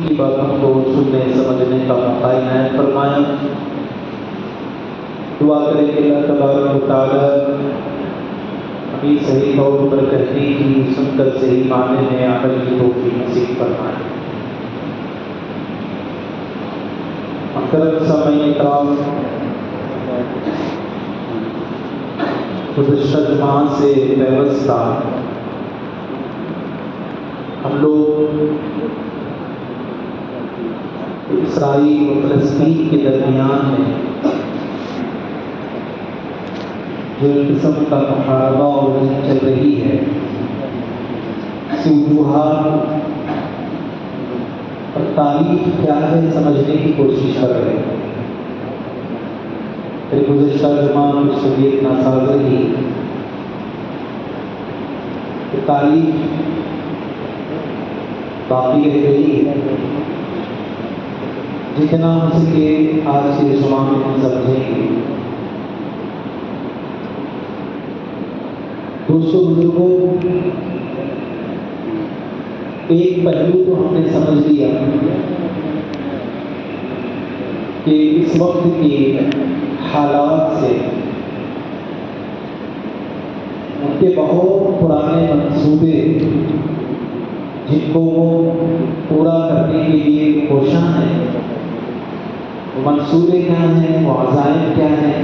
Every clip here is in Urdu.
کی باتوں کو سننے سمجھنے کا موقع عنایت فرمایا۔ دعا کریں کہ اللہ تبارک و تعالیٰ ہمیں صحیح طور پر کہنے کی، سن کر صحیح معنی میں عمل کی توفیق نصیب فرمائے۔ محترم سامعین کرام، گزشتہ جمعہ سے پیوستہ ہم لوگ اسرائیل و فلسطین کے درمیان میں جو قسم کا محاربہ اور جنگ چل رہی ہے، اس کی وجوہات اور تاریخ کیا ہے سمجھنے کی کوشش کر رہے ہیں۔ پھر گزشتہ جمعہ کچھ شدید ناسازگی کہ تاریخ باقی رہ گئی ہے، جتنا ہو سکے آج کے جمعہ میں ہم سمجھیں گے۔ دوستوں بزرگوں، ایک پہلو تو ہم نے سمجھ لیا کہ اس وقت کے حالات سے ان کے بہت پرانے منصوبے جن کو وہ پورا کرنے کے لیے کوشاں ہیں، وہ منصوبے کیا ہیں، وہ عزائم کیا ہیں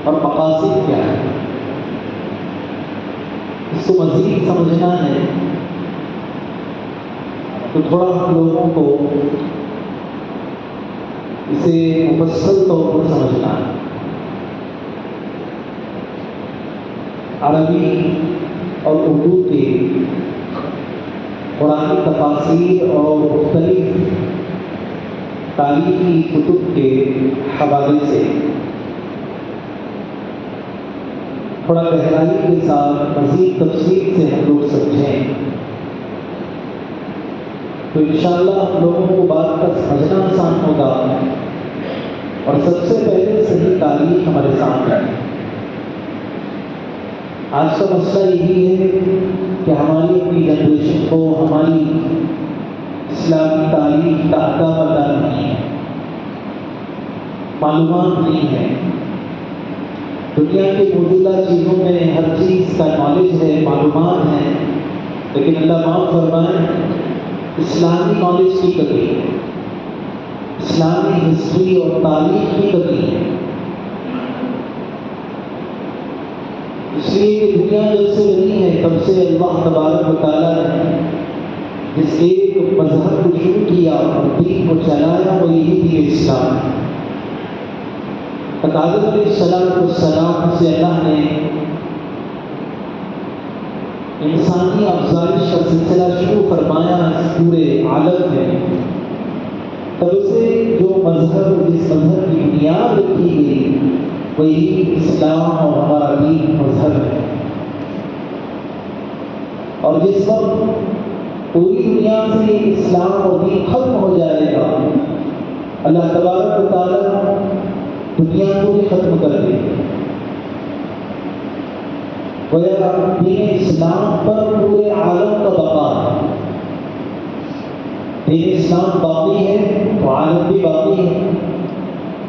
اور مقاصد کیا ہیں، اس کو مزید سمجھنا ہے تو تھوڑا ہم لوگوں کو اسے مفصل طور پر سمجھنا ہے۔ عربی اور اردو کے قرآنی تفاسیر اور مختلف تاریخی کتب کے حوالے سے تھوڑا گہرائی کے ساتھ مزید تفصیل سے ہم لوگ سمجھیں تو انشاءاللہ ہم لوگوں کو بات کا سمجھنا آسان ہوگا اور سب سے پہلے صحیح تاریخ ہمارے سامنے ہے۔ آج کا مسئلہ یہی ہے کہ ہماری اپنی جنریشن کو ہماری اسلامی تاریخ کا اتا پتہ نہیں ہے، معلومات نہیں ہے۔ دنیا کے موجودہ چیزوں میں ہر چیز کا نالج ہے، معلومات ہیں، لیکن اللہ معاف فرمائے اسلامی نالج کی کمی ہے، اسلامی ہسٹری اور تاریخ کی کمی ہے۔ اس لیے کہ دنیا جب سے بنی ہے تب سے اللہ تبارک و تعالیٰ نے جس ایک مذہب کو شروع کیا اور دین کو چلایا وہ یہی دین اسلام ہے۔ آدم علیہ السلام سے اللہ نے انسانی افزائش کا سلسلہ شروع فرمایا اس پورے عالم میں، تب سے جو مذہب جس مذہب کی بنیاد رکھی گئی وہی اسلام اور ہمارا دین مذہب ہے۔ اور جس وقت پوری دنیا سے اسلام اور دین ختم ہو جائے گا، اللہ تبارک و تعالیٰ دنیا کو بھی ختم کر دے گا۔ گویا دین اسلام پر پورے عالم کا بقا ہے۔ دین اسلام باقی ہے تو عالم بھی باقی ہے،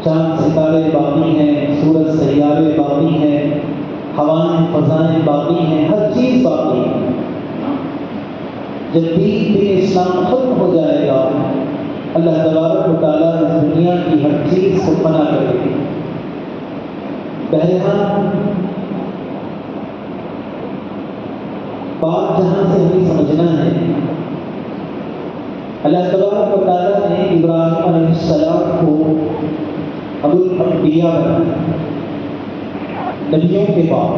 چاند ستارے باقی ہیں، سورج سیارے باقی ہیں، ہوائیں فضائیں باقی ہیں، ہر چیز باقی ہے۔ جب دین اسلام ختم ہو جائے گا اللہ تبارک و تعالیٰ اس دنیا کی ہر چیز کو فنا کر دے گا۔ بہرحال بات جہاں سے ہمیں سمجھنا ہے، اللہ تبارک و تعالیٰ نے ابراہیم علیہ السلام کو ابو الانبیاء بنایا، نبیوں کے بعد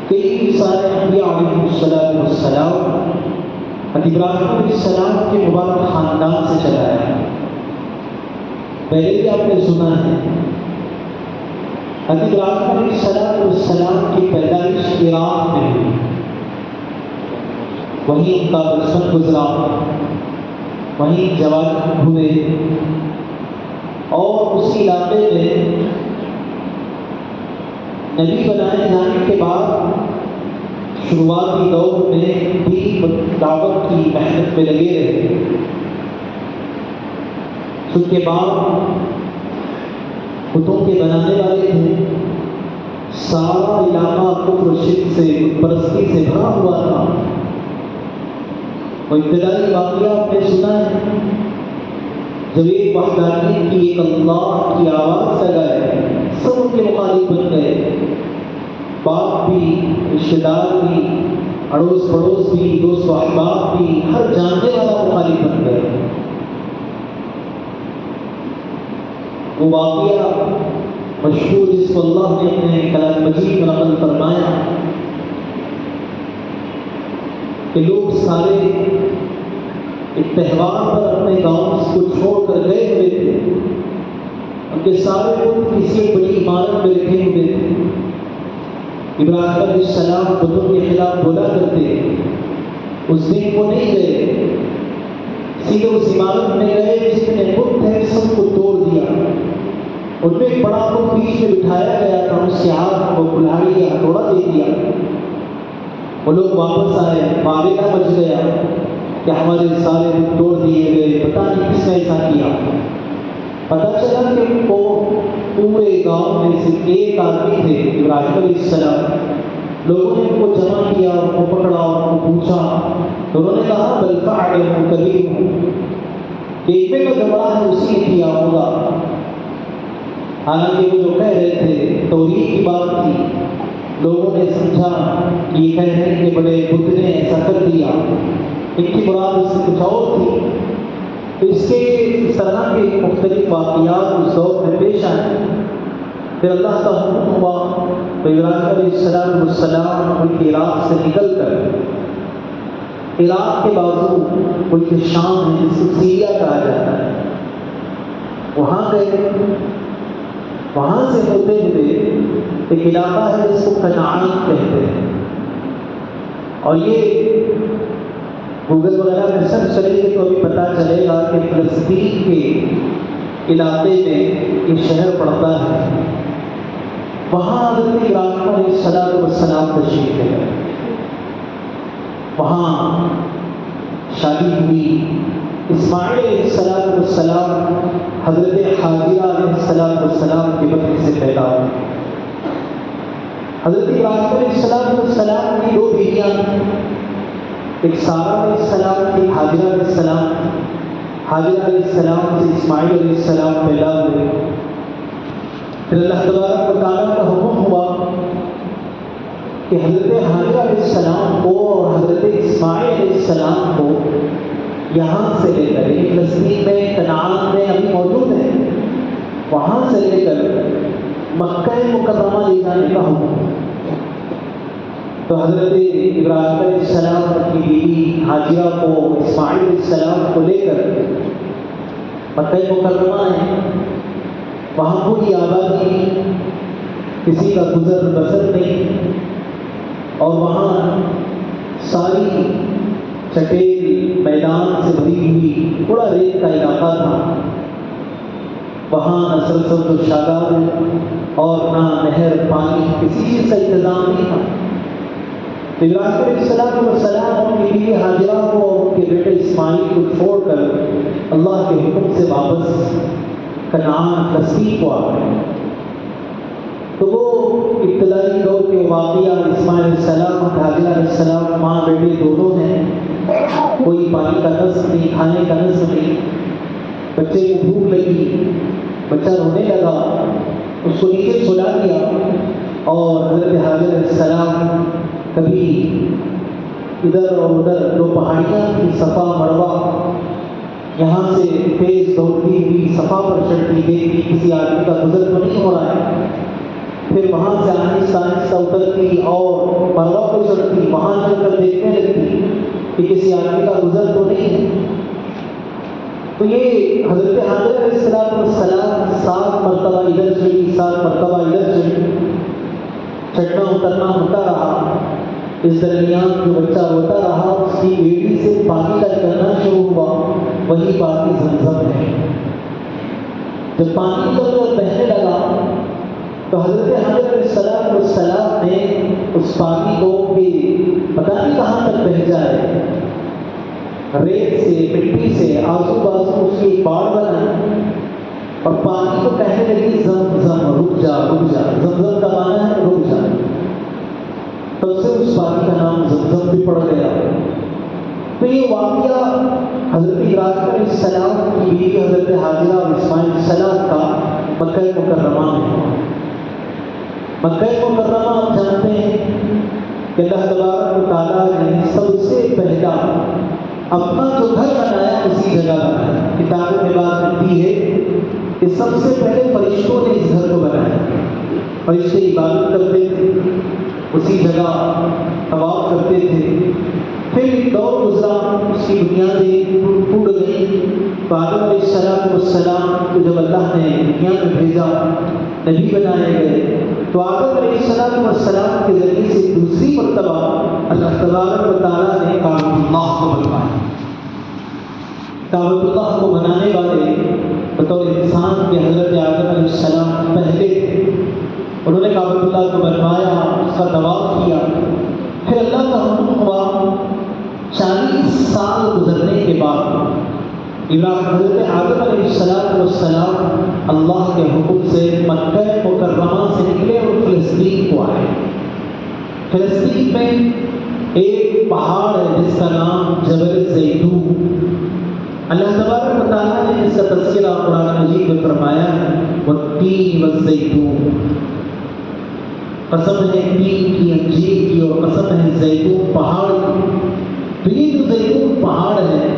کئی سارے انبیاء علیہ السلام ابراہیم علیہ السلام کے مبارک خاندان سے چلایا۔ پہلے بھی آپ نے سنا ہے ابراہیم علیہ السلام کی پیدائش عراق میں ہوئی، وہیں ان کا بچپن گزرا، وہیں جوان ہوئے، اور اسی علاقے میں نبی بنائے جانے کے بعد شروعاتی دور میں دین دعوت کی محنت میں لگے رہے۔ چونکہ باپ بتوں کے بنانے والے تھے، سارا علاقہ کفر و شرک سے، بت پرستی سے بھرا ہوا تھا۔ وہ ابتدائی واقعہ آپ نے سنا ہے، جب ایک وحدانیت کی، ایک اللہ کی آواز لگائے، سب ان کے مخالف بن گئے، باپ بھی، رشتے دار بھی، اڑوس پڑوس بھی، دوست و احباب بھی، ہر جاننے والا مخالف بن گئے۔ وہ واقعہ مشہور جس کو اللہ نے اپنے کلام مجید میں نقل فرمایا کہ لوگ سارے ایک تہوار پر اپنے گاؤں کو چھوڑ کر گئے ہوئے تھے، ان کے سارے لوگ کسی بڑی عمارت میں رکھے ہوئے تھے۔ ابراہیم علیہ السلام بتوں کے خلاف بولا کرتے، اس دن وہ نہیں گئے، سیدھے اس عمارت میں گئے جس میں بت ہے، سب کو توڑ دیا۔ ان میں ایک بڑا بت بیچ میں بٹھایا گیا تھا، اس کے ہاتھ کو کلہاڑی یا ہتھوڑا دے دیا۔ وہ لوگ واپس آئے، معاملہ مچ گیا کہ ہمارے سارے بت توڑ دیے گئے، پتہ نہیں کس نے ایسا کیا۔ پتہ چلا کہ ان کو پورے گاؤں میں صرف ایک آدمی تھے، ابراہیم علیہ السلام۔ لوگوں نے ان کو جمع کیا، ان کو پکڑا، ان کو پوچھا، تو انہوں نے کہا بل فعلہ کبیرہم، کہ ایک میں جو بڑا ہے اسی نے کیا ہوگا۔ حالانکہ وہ جو کہہ رہے تھے توحید کی بات تھی، لوگوں نے سمجھا کہ یہ کہہ رہے ہیں کہ بڑے بت نے ایسا کر دیا، ان کی مراد اس سے کچھ اور تھی۔ تو اس طرح کے مختلف واقعات اس دور میں پیش آئے۔ پھر اللہ کا حکم ہوا تو ابراہیم علیہ السلام ملک عراق سے نکل کر عراق کے بازو ملک شام ہے جس کو سیریا کہا جاتا ہے، وہاں گئے۔ وہاں سے ہوتے ہوئے ایک علاقہ ہے جس کو کنعان کہتے ہیں، اور یہ گوگل وغیرہ میں سرچ کریں گے تو ابھی پتہ چلے گا کہ فلسطین کے علاقے میں یہ شہر پڑتا ہے۔ وہاں حضرت ابراہیم علیہ السلام تشریف لے گئے، وہاں شادی ہوئی۔ اسماعیل علیہ السلام حضرت حاجرہ علیہ السلام کے بطن سے پیدا ہوئے۔ حضرت ابراہیم علیہ السلام کی دو بیویاں، ایک سارہ علیہ السلام تھی، حاجرہ علیہ السلام۔ حاجرہ علیہ السلام سے اسماعیل علیہ السلام پیدا ہوئے۔ پھر اللہ تبارک و تعالیٰ کا حکم ہوا کہ حضرت حاجرہ علیہ السلام کو اور حضرت اسماعیل علیہ السلام کو یہاں سے لے کر، فلسطین میں کنعان میں ابھی موجود ہے، وہاں سے لے کر مکہ مکرمہ لے جانے کا حکم۔ تو حضرت ابراہیم علیہ السلام اپنی بیوی حاجرہ کو، اسماعیل علیہ السلام کو لے کر مکہ مکرمہ ہے، وہاں کوئی آبادی نہیں، کسی کا گزر بسر نہیں، اور وہاں ساری چٹیل میدان سے بھری ہوئی بڑا ریت کا علاقہ تھا۔ وہاں نہ سرسبز و شاداب اور نہ نہر، پانی، کسی چیز کا انتظام نہیں تھا۔ ابراہیم علیہ السلام اپنی بیوی حاجرہ کو اور ان کے بیٹے اسماعیل کو چھوڑ کر اللہ کے حکم سے واپس کنعان فلسطین کو آ گئے۔ تو وہ ابتدائی دور کے واقعہ، اسماعیل علیہ السلام اور حاجرہ علیہ السلام ماں بیٹے دونوں ہیں، کوئی پانی کا نظم نہیں، کھانے کا نظم نہیں۔ بچے کو بھوک لگی، بچہ رونے لگا، اس کو نیچے سلا دیا، اور حضرت حاجرہ علیہ السلام کبھی ادھر اور ادھر، جو پہاڑیاں تھیں صفا مروہ، یہاں سے تیز دوڑتی ہوئی صفا پر چڑھتی، دیکھتی کسی آدمی کا گزر تو نہیں ہو رہا ہے، پھر وہاں سے آہستہ آہستہ اترتی اور مروہ کو چڑھتی، وہاں چڑھ کر دیکھنے لگتی کہ کسی آدمی کا گزر تو نہیں ہے۔ تو یہ حضرت حاجرہ علیہ السلام 7 مرتبہ ادھر چڑھی، 7 مرتبہ ادھر چڑھی، چڑھنا اترنا ہوتا رہا۔ اس درمیان جو بچہ ہوتا رہا، اس کی بیٹی سے پانی کا نکلنا شروع ہوا، وہی پانی زمزم ہے۔ جب پانی ادھر بہنے لگا تو حضرت حاجرہ علیہ السلام نے اس پانی کو پتہ نہیں کہاں تک بہہ جائے، ریت سے، مٹی سے آزو بازو اس کی ایک باڑ بنا، اور پانی کو کہنے لگی زمزم، رک جا رک جا، زمزم کا معنی ہے رک جا، تب سے اس پانی کا نام زمزم بھی پڑ گیا۔ تو یہ واقعہ حضرت ابراہیم علیہ السلام کی بیوی حضرت حاجرہ اور اسماعیل علیہ السلام کا مکہ مکرمہ میں۔ مکہ مکرمہ آپ جانتے ہیں کہ اللہ تبارک و تعالیٰ نے سب سے پہلا اپنا جو گھر بنایا اسی جگہ بنایا۔ کتابوں میں بات ملتی ہے کہ سب سے پہلے فرشتوں نے اس گھر کو بنایا، فرشتے عبادت کرتے تھے، اسی جگہ طواف کرتے تھے۔ پھر ایک دور گزرا، اس کی بنیادیں ٹوٹ گئیں، تو آدم علیہ السلام کو جب اللہ نے دنیا میں بھیجا، نبی بنائے گئے، تو آدم علیہ السلام کے ذریعے سے دوسری مرتبہ اللہ تبارک و تعالیٰ نے کعبۃ اللہ کو بنوایا۔ کعبۃ اللہ کو بنانے والے بطور انسان کے حضرت آدم علیہ السلام پہلے تھے، انہوں نے کعبۃ اللہ کو بنوایا، اس کا طواف کیا۔ پھر اللہ کا حکم ہوا، 40 سال گزرنے کے بعد حضرت آدم علیہ السلام اللہ کے حکم سے مکہ مکرمہ سے نکلے اور فلسطین کو آئے۔ فلسطین میں ایک پہاڑ ہے جس کا نام جبل زیتون، اللہ تبارک و تعالیٰ نے اس کا تذکرہ قرآن مجید میں فرمایا ہے، والتین والزیتون، قسم ہے تین کی، انجیر کی، اور قسم ہے زیتون پہاڑ کی۔ تو یہ جو زیتون پہاڑ ہے،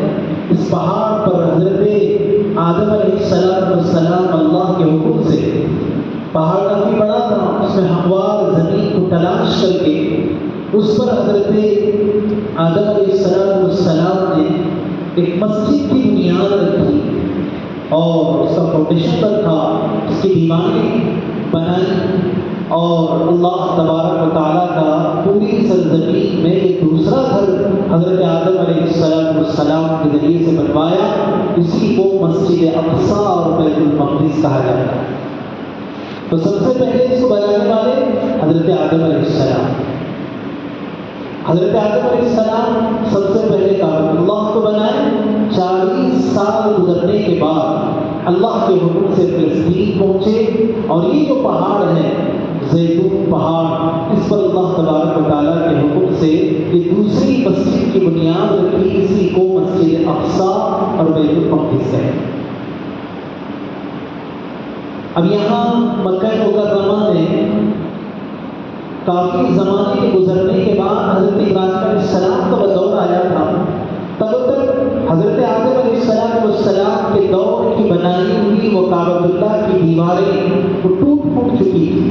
اس پہاڑ پر حضرت آدم علیہ السلام اللہ کے حکم سے، پہاڑ کافی بڑا تھا، اس میں ہموار زمین کو تلاش کر کے اس پر حضرت آدم علیہ السلام نے ایک مسجد کی بنیاد رکھی اور اس کا فاؤنڈیشن رکھا، اس کی دیواریں بنائی، اور اللہ تبارک و تعالیٰ کا پوری سرزمین میں ایک دوسرا گھر حضرت آدم علیہ السلام کے ذریعے سے بنوایا، اسی کو مسجد اقصیٰ اور بیت المقدس کہا جاتا ہے۔ تو سب سے پہلے اس کو بنانے والے حضرت آدم علیہ السلام، حضرت آدم علیہ السلام سب سے پہلے کعبۃ اللہ کو بنائے۔ 40 سال گزرنے کے بعد اللہ کے حکم سے فلسطین پہنچے، اور یہ جو پہاڑ ہے زیتون پہاڑ، اس پر اللہ تبارک و تعالیٰ کے حکم سے یہ دوسری مسجد کی بنیاد رکھی، اسی کو مسجد اقصیٰ اور بیت المقدس ہے۔ اب یہاں مکہ مکرمہ میں کافی زمانے کے گزرنے کے بعد حضرت ابراہیم علیہ السلام کا دور آیا تھا، تب تک حضرت آدم علیہ السلام کے دور کی بنائی ہوئی وہ کعبۃ اللہ کی دیواریں وہ ٹوٹ پھوٹ چکی تھی،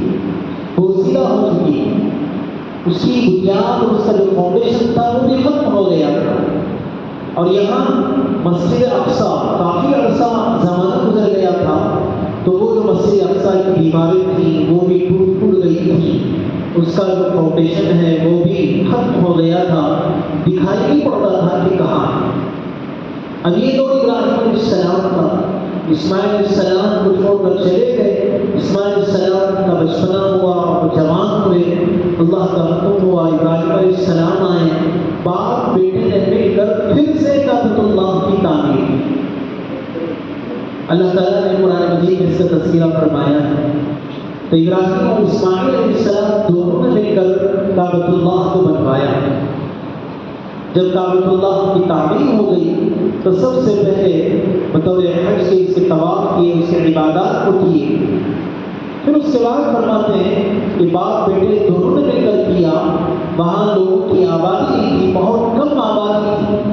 بوسیدہ ہو چکی، اس کی بنیاد اور اس کا جو فاؤنڈیشن تھا وہ بھی ختم ہو گیا تھا۔ اور یہاں مسجد اقصیٰ کافی عرصہ زمانہ گزر گیا تھا، تو وہ جو مسجد اقصیٰ کی دیواریں تھیں وہ بھی ٹوٹ گئی تھی، اس کا جو فاؤنڈیشن ہے وہ بھی ختم ہو گیا تھا، دکھائی نہیں پڑتا تھا کہ کہاں ہے۔ اب یہ دور ابراہیم علیہ السلام کا، اسماعیل علیہ السلام کو چھوڑ کر چلے گئے، اسماعیل علیہ السلام کا بچپنا ہوا اور جوان ہوئے، اللہ کا حکم ہوا، ابراہیم علیہ السلام آئے، باپ بیٹے نے مل کر پھر سے کعبۃ اللہ کی تعمیر کی۔ اللہ تعالیٰ نے قرآن مجید میں اس کا تذکرہ فرمایا ہے، تو ابراہیم اور اسماعیل علیہ السلام دونوں نے مل کر کعبۃ اللہ کو بنوایا۔ جب کعبۃ اللہ کی تعمیر ہو گئی تو سب سے پہلے بطور حج کے اس کے طواف کیے، اس کے عبادات کو کیے، پھر اس کے بعد فرماتے ہیں کہ باپ بیٹے دونوں نے مل کر کیا۔ وہاں لوگوں کی آبادی نہیں تھی، بہت کم آبادی تھی،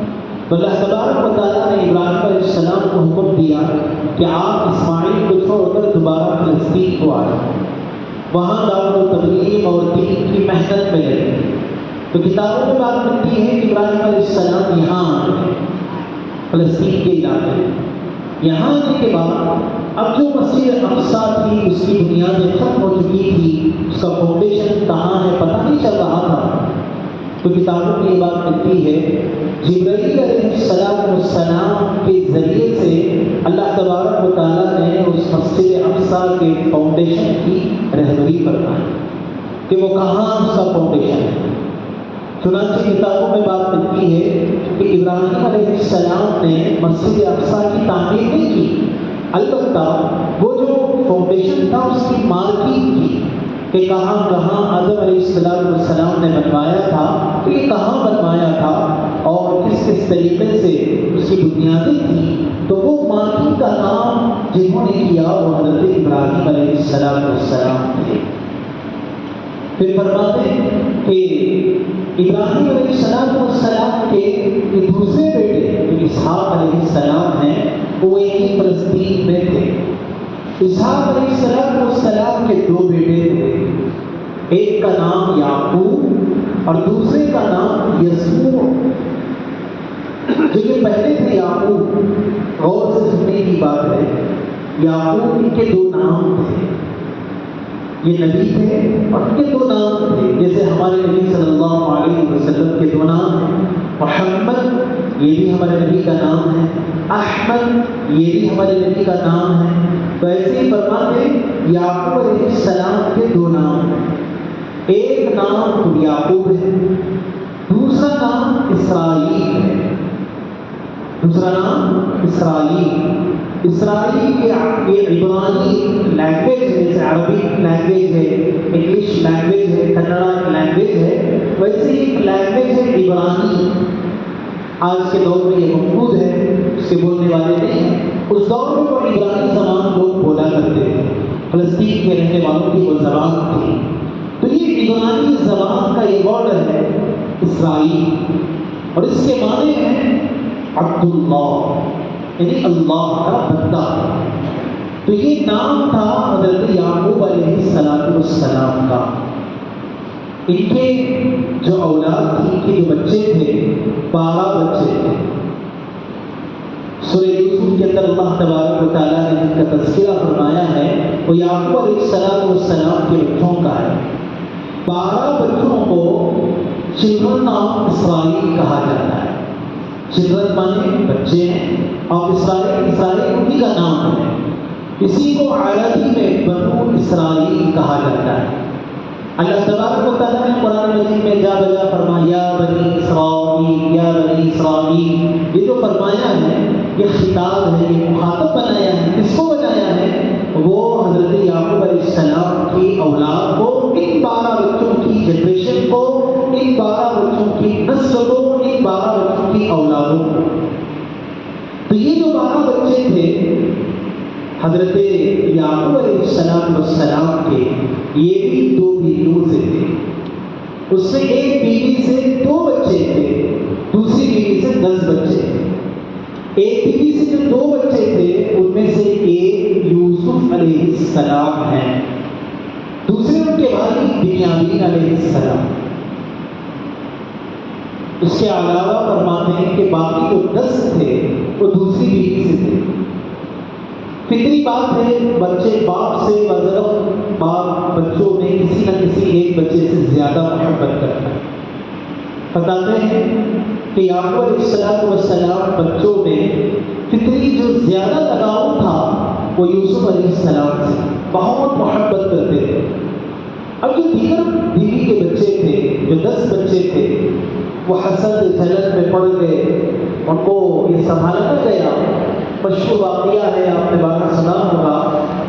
تو اللہ تبارک و تعالیٰ نے ابراہیم علیہ السلام کو حکم دیا کہ آپ اسماعیل کو چھوڑ کر دوبارہ فلسطین کو آئے، وہاں دعوت و تبلیغ اور دین کی محنت میں لگے۔ تو کتابوں میں بات ملتی ہے کہ ابراہیم علیہ السلام یہاں فلسطین کے علاقے میں، یہاں آنے کے بعد اب جو مسجد اقصیٰ تھی اس کی بنیادیں ختم ہو چکی تھی، اس کا فاؤنڈیشن کہاں ہے پتہ نہیں چل رہا تھا۔ تو کتابوں میں یہ بات ملتی ہے جبرائیل علیہ السلام کے ذریعے سے اللہ تبارک و تعالیٰ نے اس مسجد اقصیٰ کے فاؤنڈیشن کی رہبری فرمائی کہ وہ کہاں اس کا فاؤنڈیشن ہے۔ چنانچہ کتابوں میں بات ملتی ہے کہ ابراہیم علیہ السلام نے مسجد اقصیٰ کی تعمیر نہیں کی، البتہ وہ جو فاؤنڈیشن تھا اس کی مارکنگ کی کہ کہاں کہاں آدم علیہ السلام نے بنوایا تھا، تو یہ کہاں بنوایا تھا اور کس کس طریقے سے اس کی بنیادیں تھیں، تو وہ مارکنگ کا کام جنہوں نے کیا وہ حضرت ابراہیم علیہ السلام تھے۔ پھر فرماتے ہیں کہ ابراہیم علیہ السلام کے دوسرے بیٹے جو اسحاق علیہ السلام ہیں وہ ایک فلسطین میں تھے۔ اسحاق علیہ السلام کے دو بیٹے تھے، ایک کا نام یعقوب اور دوسرے کا نام یسوع۔ جو کہ پہلے تھے یعقوب، غور سے سننے کی بات ہے، یعقوب ان کے دو نام تھے، یہ نبی تھے اور ان کے دو نام تھے، جیسے ہمارے نبی صلی اللہ علیہ وسلم کے دو نام ہیں، محمد یہ بھی ہمارے نبی کا نام ہے، احمد یہ بھی ہمارے نبی کا نام ہے۔ تو ایسے ہی فرماتے یعقوب علیہ السلام کے دو نام ہیں، ایک نام تو یعقوب ہے، دوسرا نام اسرائیل ہے، دوسرا نام اسرائیل۔ اسرائیل کے عبرانی لینگویج ہے، جیسے عربی لینگویج ہے، انگلش لینگویج ہے، کنڑا لینگویج ہے، ویسے ہی ایک لینگویج ہے عبرانی۔ آج کے دور میں یہ موجود ہے، اس کے بولنے والے نہیں ہیں، اس دور میں وہ عبرانی زبان لوگ بولا کرتے تھے، فلسطین کے رہنے والوں کی وہ زبان تھی۔ تو یہ عبرانی زبان کا یہ ورڈ ہے اسرائیل، اور اس کے معنی ہیں عبداللہ، یعنی اللہ کا بندہ۔ تو یہ نام تھا حضرت یعقوب علیہ السلام کا۔ ان کے جو اولاد تھی، ان کے جو بچے تھے 12 بچے تھے۔ سورہ یوسف کے اندر اللہ تبارک و تعالیٰ نے جن کا تذکرہ فرمایا ہے وہ یعقوب علیہ السلام کے بچوں کا ہے۔ 12 بچوں کو چلڈرن آف اسرائیل کہا جاتا ہے۔ چلڈرن مانے بچے ہیں، اور اسرائیل انہی کا نام ہے۔ اسی کو عربی میں بنو اسرائیل کہا جاتا ہے۔ اللہ تبارک و تعالیٰ نے قرآن مجید میں جا بجا فرمایا یا بنی اسرائیل، یا بنی اسرائیل، یہ جو فرمایا ہے یہ خطاب ہے، یہ مخاطب بنایا ہے، کس کو بنایا ہے؟ وہ حضرت یعقوب علیہ السلام کی اولاد کو، ان 12 بچوں کی جنریشن کو، ان 12 بچوں کی نسل کو، ان 12 بچوں کی اولادوں کو۔ تو یہ جو 12 بچے تھے حضرت یعقوب علیہ السلام کے، یہ بھی 2 بیویوں سے تھے۔ اس میں ایک بیوی سے 2 بچے تھے، دوسری بیوی سے 10 بچے تھے۔ ایک بیوی سے جو 2 بچے تھے ان میں سے ایک یوسف علیہ السلام ہیں، دوسرے ان کے بھائی بنیامین علیہ السلام۔ اس کے علاوہ فرماتے ہیں کہ باقی جو 10 تھے وہ دوسری بیوی سے تھے۔ فطری بات ہے، بچے باپ سے بظاہر باپ بچوں میں کسی نہ کسی ایک بچے سے زیادہ محبت کرتا ہے۔ بتاتے ہیں کہ یعقوب علیہ السلام بچوں میں فطری جو زیادہ لگاؤ تھا وہ یوسف علیہ السلام سے بہت محبت کرتے تھے۔ اب جو دیگر بیوی کے بچے تھے، جو 10 بچے تھے، وہ حسد جلن میں پڑ گئے، ان کو یہ سنبھالا نہ گیا۔ مشہور واقعہ ہے، آپ نے بارہ سنا ہوگا،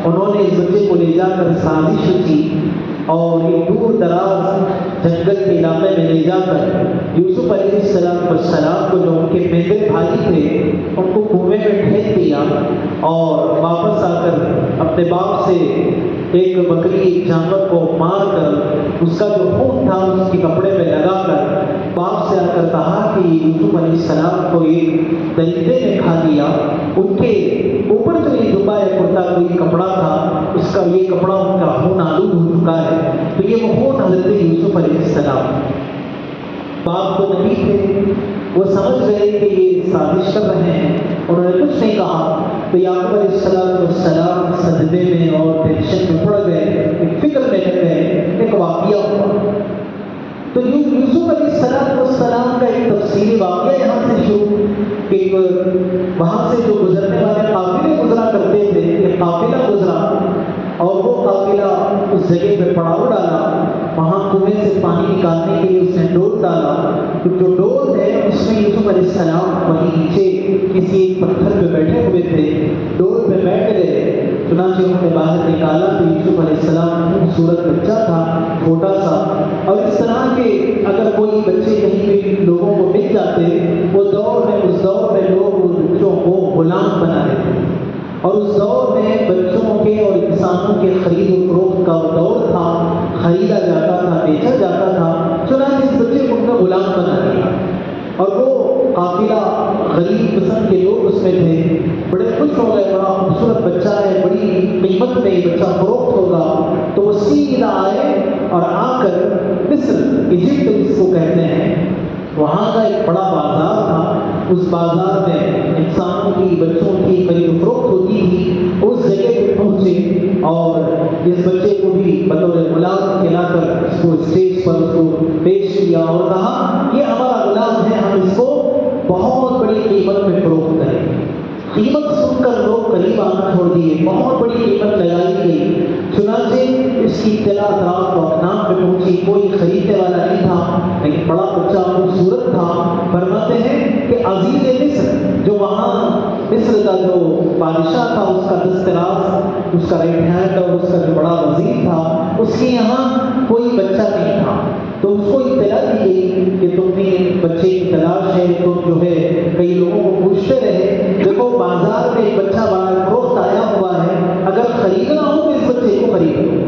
انہوں نے اس بچے کو لے جا کر سازش کی اور ایک دور دراز جنگل کے علاقے میں لے جا کر یوسف علیہ السلام کو، جو ان کے میجر بھائی تھے، ان کو کنویں میں پھینک دیا اور واپس آ کر اپنے باپ سے ایک بکری، ایک جانور کو مار کر اس کا جو خون تھا اس کے کپڑے میں لگا کر باپ سے آ کر کہا کہ یوسف علیہ السلام کو ایک درندے نے کھا لیا، ان کے اوپر جو یہ جبہ یا کرتا کوئی کپڑا تھا، اس کا یہ کپڑا ان کا خون آلود ہو چکا ہے۔ تو یہ وہ خون حضرت یوسف علیہ السلام، باپ تو نبی تھے، وہ سمجھ گئے کہ یہ سازش کر رہے ہیں، انہوں نے کچھ نہیں کہا۔ تو یعقوب علیہ السلام سجدے میں اور ٹینشن میں پڑ گئے، ایک فکر میں لگ گئے، ایک واقعہ ہوا۔ تو یوسف علیہ السلام کا ایک تفصیلی واقعہ یہاں سے شروع، کہ وہاں سے جو گزرنے والے قافلے گزرا کرتے تھے، ایک قافلہ گزرا اور وہ قافلہ اس جگہ پہ پڑاؤ ڈالا، وہاں کنویں سے پانی نکالنے کے لیے اس نے ڈول ڈالا۔ تو جو ڈول ہے اس میں یوسف علیہ السلام وہیں نیچے کی کسی پتھر پہ بیٹھے ہوئے تھے، ڈور پہ بیٹھ گئے، چنانچہ انہوں نے باہر نکالا تو یوسف علیہ السلام خوبصورت بچہ تھا، چھوٹا سا. اور اس طرح کے اگر کوئی بچے کہیں بھی لوگوں کو مل جاتے، اس دور میں لوگ ان بچوں کو غلام بنا لیتے. اور اس دور میں بچوں کے اور انسانوں کے خرید و فروخت کا دور تھا، خریدا جاتا تھا، بیچا جاتا تھا. چنانچہ اس بچے کو ان کا غلام بنا دیا. اور وہ قافلہ غریب قسم کے لوگ اس میں تھے، بڑے خوش ہو گئے، بڑا خوبصورت بچہ ہے، بڑی قیمت میں یہ بچہ فروخت ہوگا. تو وہ سیدھا آئے اور آ کر مصر، ایجپٹ جس کو کہتے ہیں، وہاں کا ایک بڑا بازار تھا. اس بازار میں انسانوں کی، بچوں کی خرید و فروخت ہوتی تھی. اس جگہ پہ پہنچے اور اس بچے کو بھی بطور غلام کھلا کر اس کو اسٹیج پر اس کو پیش کیا اور کہا یہ ہمارا غلام ہے، ہم اس کو بہت بڑی قیمت میں فروخت کریں گے. قیمت سن کر لوگ قریب آنا چھوڑ دیے، بہت بڑی قیمت لگائی گئی. چنانچہ اس کی اطلاع رات کو نام پہ پہنچی، کوئی خریدنے والا نہیں تھا، لیکن بڑا بچہ خوبصورت تھا. فرماتے ہیں کہ عزیز مصر، جو وہاں مصر کا جو بادشاہ تھا، اس کا دستراز، اس کا رائٹ ہینڈ اور اس کا جو بڑا وزیر تھا، اس کے یہاں کوئی بچہ نہیں تھا. تو اس کو اطلاع دی گئی کہ تم نے بچے کی تلاش ہے. تم جو ہے کئی لوگوں کو پوچھتے رہے، دیکھو بازار میں ایک بچہ بڑا فروخت آیا ہوا ہے، اگر خریدنا ہو تو اس بچے کو خریدو.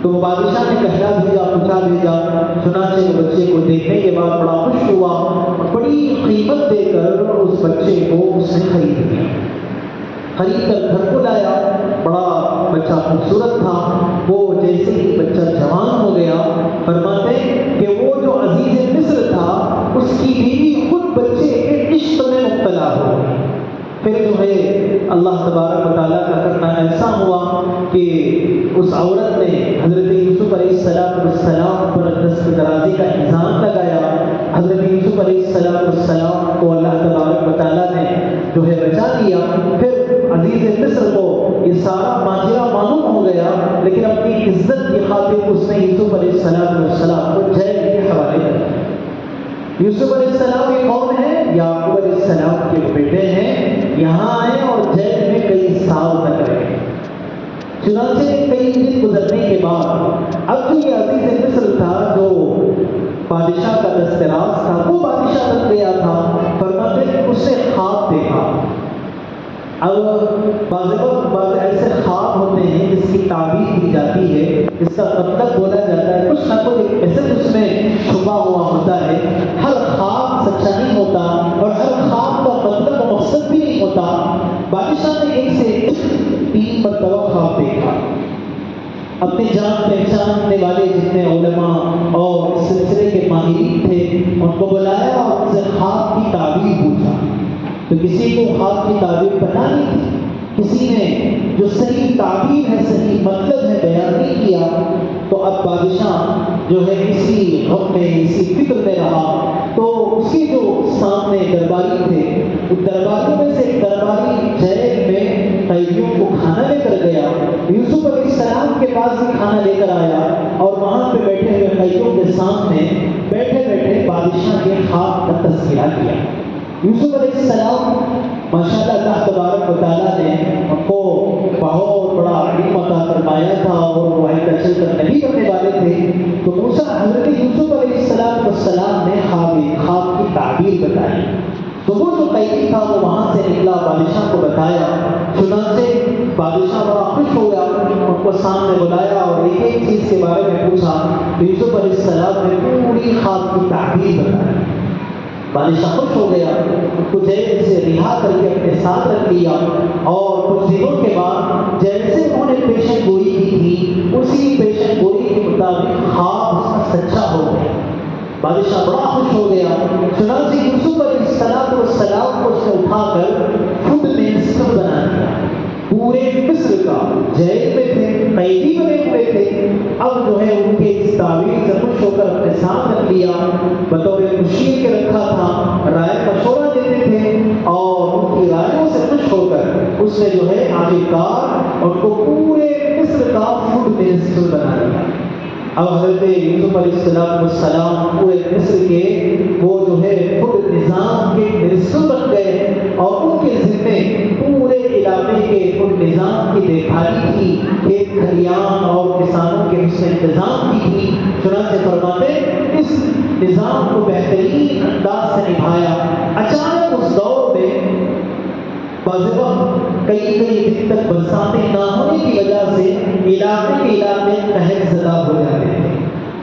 تو وہ بادشاہ نے کہلا بھیجا، پوچھا بھیجا. چنانچہ وہ بچے کو دیکھنے کے بعد بڑا خوش ہوا، بڑی قیمت دے کر اس بچے کو اس نے خرید لیا. خرید کر گھر کو لایا. بڑا بچہ خوبصورت تھا. وہ جیسے ہی بچہ جوان ہو گیا، فرماتے کہ وہ جو عزیز مصر تھا، اس کی بیوی خود بچے کے عشق میں مبتلا ہو گئی. پھر جو ہے اللہ تبارک و تعالیٰ کا کرنا ایسا ہوا کہ اس عورت نے حضرت یوسف علیہ السلام پر دست درازی کا الزام لگایا. حضرت یوسف علیہ السلام کو اللہ تبارک و تعالیٰ نے جو ہے بچا لیا. پھر عزیز مصر کو یہ سارا ماجرا معلوم ہو گیا، لیکن اپنی عزت کی خاطر اس نے یوسف علیہ السلام کو جیل کے حوالے کر دیا. یوسف علیہ السلام یہ کون ہے؟ یعقوب علیہ السلام کے بیٹے ہیں. یہاں آئے اور جیل میں کئی سال تک رہے. چنانچہ کئی دن گزرنے کے بعد اب جو یہ عزیز مصر تھا، جو بادشاہ کا دستراز تھا، وہ بادشاہ بن گیا تھا. فرماتے ہیں اس نے خواب دیکھا. اب بعض ایسے خواب ہوتے ہیں جس کی تعبیر کی جاتی ہے، اس کا مطلب بولا جاتا ہے، کچھ نہ کچھ ایک میسج اس میں چھپا ہوا ہوتا ہے. ہر خواب سچا نہیں ہوتا اور ہر خواب کا مطلب و مقصد بھی نہیں ہوتا. بادشاہ نے ایک سے 3 مرتبہ خواب دیکھا. اپنے جان پہچاننے والے جتنے علماء اور اس سلسلے کے ماہرین تھے ان کو بلایا اور ان سے خواب کی تعبیر پوچھا. تو کسی کو خواب کی تعبیر پتہ نہیں تھی. کسی نے جو صحیح تعبیر ہے، صحیح مطلب ہے، بیان نہیں کیا. تو اب بادشاہ جو ہے اسی غم میں، اسی فکر میں رہا. تو اس کے جو سامنے درباری تھے، اس درباریوں میں سے ایک درباری جیل میں قیدیوں کو کھانا لے کر گیا. یوسف علیہ السلام کے پاس بھی کھانا لے کر آیا اور وہاں پہ بیٹھے ہوئے قیدیوں کے سامنے بیٹھے بیٹھے بادشاہ کے خواب کا تذکرہ کیا. یوسف علیہ السلام ماشاءاللہ اللہ تبارک و تعالیٰ نے ان کو بہت بڑا علم عطا فرمایا تھا اور وہ آئندہ چل کر نبی بننے والے تھے. تو موسیٰ حضرت یوسف علیہ السلام نے خواب کی تعبیر بتائی. تو وہ جو قیدی تھا وہ وہاں سے نکلا، بادشاہ کو بتایا. چنانچہ بادشاہ بڑا خوش ہو گیا، ان کو سامنے بلایا اور ایک ایک چیز کے بارے میں پوچھا. تو یوسف علیہ السلام نے پوری خواب کی تعبیر بتائی. بادشاہ خوش ہو گیا، ان کو جیل سے رہا کر کے اپنے ساتھ رکھ لیا. اور کچھ دنوں کے بعد جیسے انہوں نے پیشن گوئی کی تھی، اسی پیشن گوئی کے مطابق خواب اس کا سچا ہو گیا. بادشاہ بڑا خوش ہو گیا. چنانچہ یوسف علیہ السلام کو اس نے اٹھا کر خود منسٹر بنا دیا. پورے مصر کا جیل میں تھے، قیدی بنے ہوئے تھے. اب جو ہے ان کے اس تعبیر سے خوش ہو کر اپنے ساتھ رکھ لیا. بطور مشیر کے رکھا تھا، رائے مشورہ دیتے تھے اور ان کی رائےوں سے خوش ہو کر اس نے جو ہے آخرکار ان کو پورے مصر کا فوڈ منسٹر بنا دیا. اب حضرت یوسف علیہ السلام پورے مصر کے وہ جو ہے فوڈ نظام کے منسٹر بن گئے. اور ان کے ذمے پورے علاقے کے ان نظام کی دیکھ بھالی تھی، کھیت کھلیان اور کسانوں کے حسن انتظام کی تھی۔ چنانچہ فرماتے اس نظام کو بہترین انداز سے نبھایا۔ اچانک اس دور میں بعض وقت کئی دن تک برساتیں نہ ہونے کی وجہ سے علاقے قحط زدہ ہو جاتے تھے،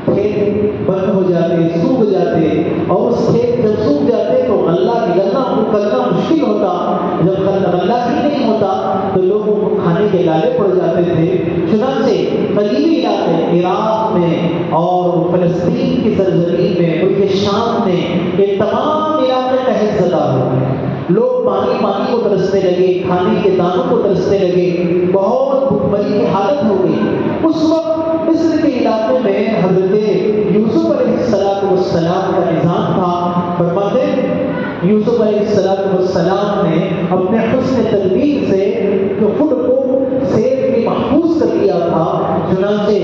کھیت بند ہو جاتے، سوکھ جاتے، اور اس کھیت جب سوکھ جاتے تو غلہ نکلنا مشکل ہوتا۔ جب غلہ ہی نہیں ہوتا تو لوگوں کو کھانے کے لالے پڑ جاتے تھے۔ چنانچہ قریبی علاقے عراق میں اور فلسطین کی سرزمین میں، ملک شام میں، یہ تمام علاقے قحط زدہ ہو گئے۔ لوگ پانی کو ترسنے لگے، کھانے کے دانوں کو ترسنے لگے، بہت بھوکمری کی حالت ہو گئی۔ اس وقت مصر کے علاقے میں حضرت یوسف علیہ السلام کا نظام تھا۔ فرماتے یوسف علیہ السلام نے اپنے حسن تدبیر سے جو خود کو سیف میں محفوظ کر لیا تھا، چنانچہ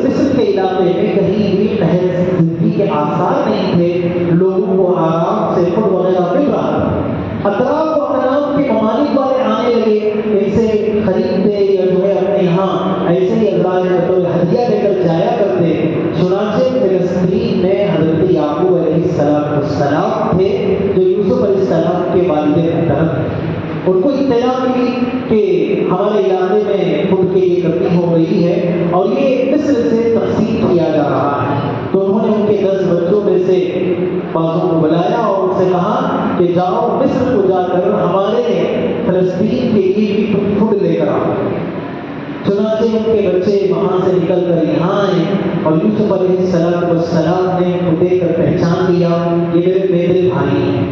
مصر کے علاقے میں کہیں بھی قحط زندگی کے آثار نہیں تھے، لوگوں کو آرام سے خود وغیرہ مل رہا تھا۔ اطراف و اطراف کے ممالک والے آنے لگے، ان سے خریدتے یا جو ہے اپنے یہاں ایسے ہی ہدیہ لے کر جایا کرتے۔ چنانچہ فلسطین میں حضرت یعقوب علیہ السلام تھے جو یوسف علیہ السلام کے والد محترم، ان کو اطلاع ملی کہ ہمارے علاقے میں خود کے لیے کمی ہو رہی ہے اور یہ مصر سے تقسیم کیا جا رہا ہے۔ تو انہوں نے ان کے 10 بچوں میں سے بعضوں کو بلایا اور ان سے کہا کہ جاؤ مصر کو جا کر ہمارے فلسطین کے لیے بھی تم فوڈ لے کر آؤ۔ چنانچہ ان کے بچے وہاں سے نکل کر یہاں آئے اور یوسف علیہ السلام نے ان کو دیکھ کر پہچان لیا، یہ میرے بھائی ہیں۔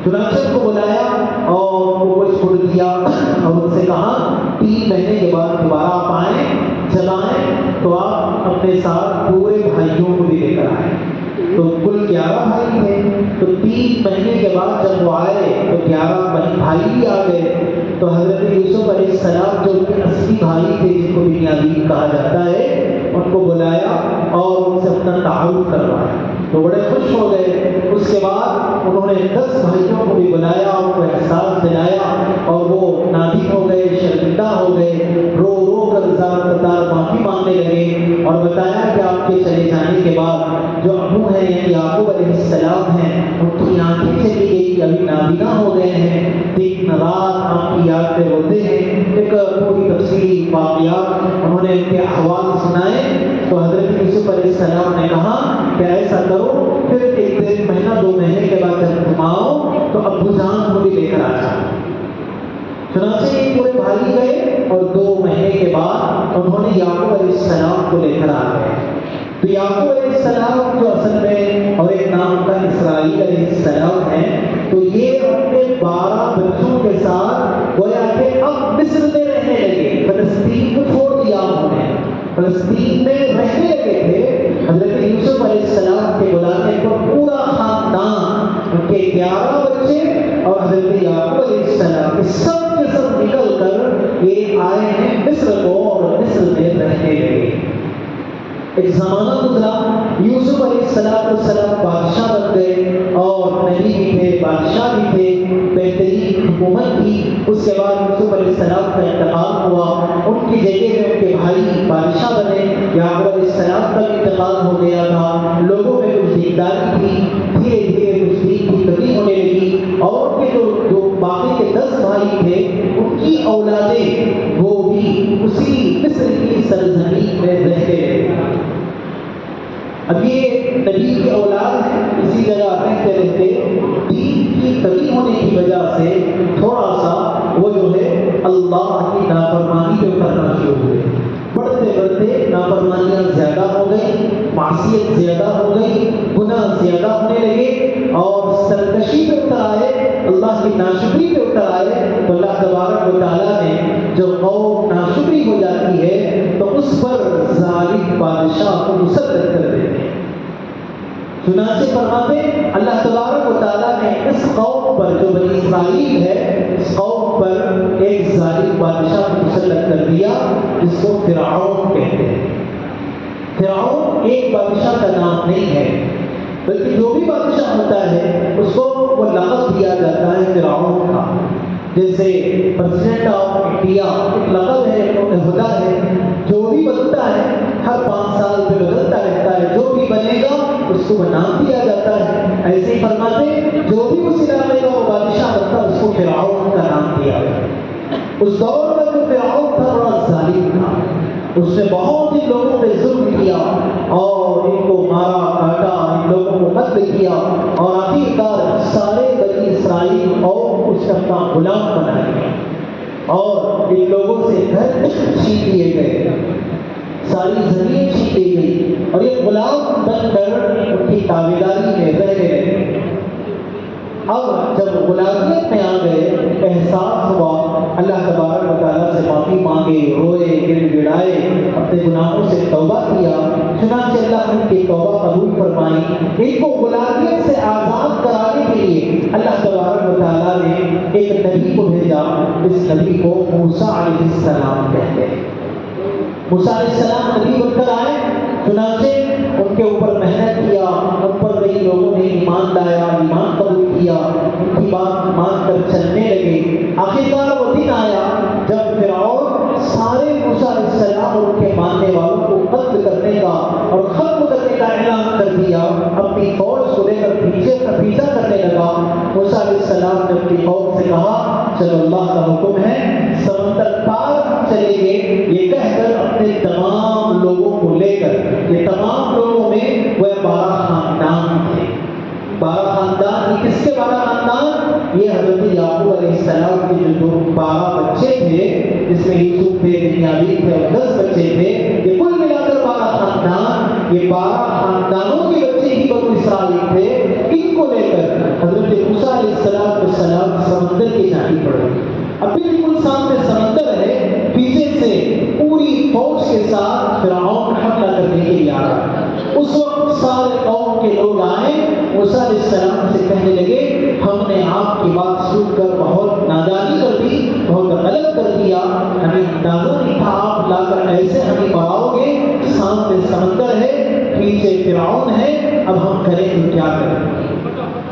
چنانچہ ان کو بلایا اور ان کو کچھ چھوڑ دیا اور ان سے کہا 3 مہینے کے بعد دوبارہ آپ آئیں، جب آئیں تو آپ اپنے ساتھ پورے بھائیوں کو بھی لے کر آئیں۔ تو کل 11 بھائی تھے، تو 3 مہینے کے بعد جب وہ آئے تو 11 بھائی بھی آ گئے۔ تو حضرت یوسف علیہ السلام جو ان کے اصلی بھائی تھے، جن کو بنیامین کہا جاتا ہے، ان کو بلایا اور ان سے اپنا تعارف کروایا، تو بڑے خوش ہو گئے۔ اس کے بعد انہوں نے 10 بھائیوں کو بھی بلایا، ان کو احساس دلایا اور وہ نادم ہو گئے، شرمندہ ہو گئے، رو کر زار قطار معافی مانگنے لگے اور بتایا کہ آپ کے چلے جانے کے بعد جو ابو ہیں یعنی یعقوب علیہ السلام ہیں، ان کی آنکھیں چلی گئی، ابھی نابینا ہو گئے ہیں، دن رات آپ کی یاد میں روتے ہیں۔ ایک پوری تفصیلی واقعات انہوں نے ان کے احوال سنائے۔ تو حضرت یوسف علیہ السلام نے کہا کہ ایسا کرو، پھر ایک مہینہ 2 مہینے کے بعد جب تم آؤ تو ابو جان کو بھی لے کر آ جاؤ۔ چنانچہ یہ پورے بھائی گئے اور 2 مہینے کے بعد انہوں نے یعقوب علیہ السلام کو لے کر آ گئے۔ تو یعقوب علیہ السلام جو اصل میں اور ایک نام کا اسرائیل علیہ السلام ہے، تو یہ اپنے 12 بچوں کے ساتھ گویا کہ اب مصر میں رہنے لگے، فلسطین کو چھوڑ دیا انہوں نے، فلسطین میں رہنے لگے تھے۔ حضرت یوسف علیہ السلام کے بلانے پر پورا خاندان، ان کے 11 بچے اور حضرت یعقوب علیہ السلام سب کے سب نکل کر یہ آئے ہیں مصر کو اور مصر میں رہنے لگے۔ ایک زمانہ گزرا، یوسف علیہ السلام بادشاہ بن گئے اور نبی بھی تھے، بادشاہ بھی تھے، بہترین حکومت تھی۔ اس کے بعد یوسف علیہ السلام کا انتقال ہوا، ان کی جگہ میں ان کے بھائی بادشاہ بنے۔ یعقوب علیہ السلام کا انتقال ہو گیا تھا، لوگوں میں کچھ دینداری تھی، دھیرے دھیرے کچھ دین کی کمی ہونے لگی اور ان کے جو باقی کے 10 بھائی تھے، ان کی اولادیں وہ بھی اسی مصر کی سرزمین میں رہتے رہے۔ اب یہ نبی کی اولاد ہے، اسی جگہ رہتے رہتے دین کی کمی ہونے کی وجہ سے تھوڑا سا وہ جو ہے اللہ کی نافرمانی پہ کرنا شروع ہوئے۔ بڑھتے بڑھتے نافرمانیاں زیادہ ہو گئی، معصیت زیادہ ہو گئی، گناہ زیادہ ہونے لگے اور سرکشی پہ اتر آئے، اللہ کی ناشکری پہ اتر آئے۔ تو اللہ تبارک و تعالیٰ نے جو قوم ناشکری ہو جاتی ہے تو اس پر ظالم بادشاہ کو مسلط کر دیتے ہیں۔ چنانچہ فرماتے اللہ تبارک و تعالیٰ نے اس قوم پر جو بنی اسرائیل ہے، اس قوم پر ایک ظالم بادشاہ کو مسلط کر دیا جس کو فرعون کہتے ہیں۔ فرعون ایک بادشاہ کا نام نہیں ہے، بلکہ جو بھی بادشاہ ہوتا ہے اس کو وہ لقب دیا جاتا ہے فرعون کا. جیسے پریزیڈنٹ آف انڈیا ایک لقب ہے، عہدہ ہے، جو بھی بنتا ہے ہر 5 سال پہ بدلتا رہتا ہے، جو بھی بنے گا اس کو وہ نام دیا جاتا ہے. ایسے ہی فرماتے جو بھی اس علاقے کا وہ بادشاہ بنتا اس کو فرعون کا نام دیا گیا. اس دور میں جو فرعون تھا بڑا ظالم تھا، اس نے بہت ہی لوگوں پہ ظلم کیا اور ان کو مارا کاٹا، ان لوگوں کو قتل کیا اور آخرکار سارے بنی اسرائیل اور اس کا اپنا غلام بنا لیا اور ان لوگوں سے گھر چھین لیے گئے، ساری زمین چھین لی گئی اور یہ غلام بن کر ان کی تابعداری میں رہ گئے. اب جب غلامیت میں آ گئے احساس ہوا، اللہ تبارک و تعالیٰ سے معافی مانگے، روئے، گڑ گڑائے، اپنے گناہوں سے توبہ کیا. چنانچہ اللہ ان کی توبہ قبول فرمائی. ان کو غلامیت سے آزاد کرانے کے لیے اللہ تبارک و تعالیٰ نے ایک نبی کو بھیجا. اس نبی کو موسیٰ علیہ السلام کہتے ہیں. موسیٰ علیہ السلام نبی بن کر آئے، چنانچہ ان کے اوپر محنت کیا، ان پر کئی لوگوں نے ایمان لایا، ایمان قبول کیا، ان کی بات مان کر چلنے لگے. آخرکار وہ دن آیا جب فرعون سارے موسیٰ علیہ السلام اور ان کے ماننے والوں کو قتل کرنے کا اور ختم کرنے کا اعلان کر دیا. اپنی فوج کو لے کر پیچھا کرنے لگا. موسیٰ علیہ السلام نے اپنی فوج سے کہا چلو اللہ کا حکم ہے سمندر پار ہم چلیں گے، یہ کہہ کر اپنے تمام لوگوں کو لے کر، یہ تمام لوگوں میں وہ 12 خاندان تھے. 12 خاندان، یہ کس کے 12 خاندان؟ یہ حضرت یعقوب علیہ السلام کے جو 12 بچے تھے، جس میں یوسف تھے، بنیامین تھے اور 10 بچے تھے، یہ کل ملا کر 12 خاندان. یہ 12 خاندانوں کے بچے ہی بنو اسرائیل تھے. ان کو لے کر حضرت موسیٰ علیہ السلام سمندر کی جانب بڑھے. اب بالکل سامنے سمندر ہے، پیچھے سے پوری فوج کے ساتھ فرعون حملہ کرنے کے لیے آ رہا. اس وقت سارے قوم کے لوگ آئے، موسیٰ علیہ السلام سے کہنے لگے ہم نے آپ کی بات سن کر بہت نادانی کر دی، بہت غلط کر دیا، ہمیں اندازہ نہیں تھا آپ لا کر ایسے ہمیں بڑھاؤ گے. سامنے سمندر ہے، پیچھے فرعون ہے، اب ہم کریں تو کیا کریں؟